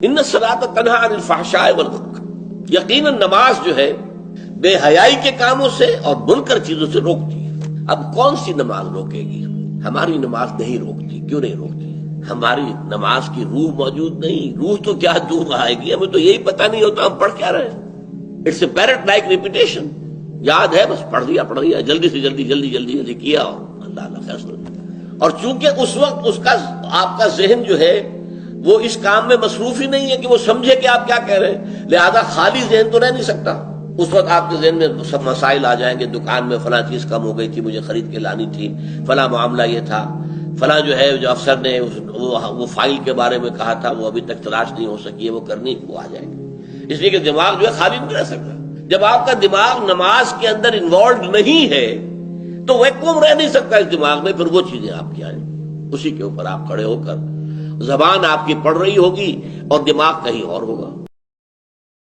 ان الصلاۃ تنہی عن الفحشاء والمنکر، یقیناً نماز جو ہے بے حیائی کے کاموں سے اور منکر چیزوں سے روکتی ہے۔ اب کون سی نماز روکے گی؟ ہماری نماز نہیں روکتی۔ کیوں نہیں روکتی؟ ہماری نماز کی روح موجود نہیں۔ روح تو کیا دور آئے گی، ہمیں تو یہی پتہ نہیں ہوتا ہم پڑھ کیا رہے ہیں۔ It's a parrot like repetition, یاد ہے بس پڑھ دیا جلدی سے جلدی کیا اور اللہ فیصلہ۔ اور چونکہ اس وقت اس کا آپ کا ذہن جو ہے وہ اس کام میں مصروف ہی نہیں ہے کہ وہ سمجھے کہ آپ کیا کہہ رہے ہیں، لہذا خالی ذہن تو رہ نہیں سکتا۔ اس وقت آپ کے ذہن میں سب مسائل آ جائیں گے، دکان میں فلاں چیز کم ہو گئی تھی، مجھے خرید کے لانی تھی، فلاں معاملہ یہ تھا، فلاں جو ہے جو افسر نے وہ فائل کے بارے میں کہا تھا وہ ابھی تک تلاش نہیں ہو سکی ہے، وہ کرنی، وہ آ جائے گی۔ اس لیے کہ دماغ جو ہے خالی نہیں رہ سکتا۔ جب آپ کا دماغ نماز کے اندر انوالوڈ نہیں ہے تو ویکوم رہ نہیں سکتا اس دماغ میں، پھر وہ چیزیں آپ کی آئیں، اسی کے اوپر آپ کھڑے ہو کر زبان آپ کی پڑھ رہی ہوگی اور دماغ کہیں اور ہوگا۔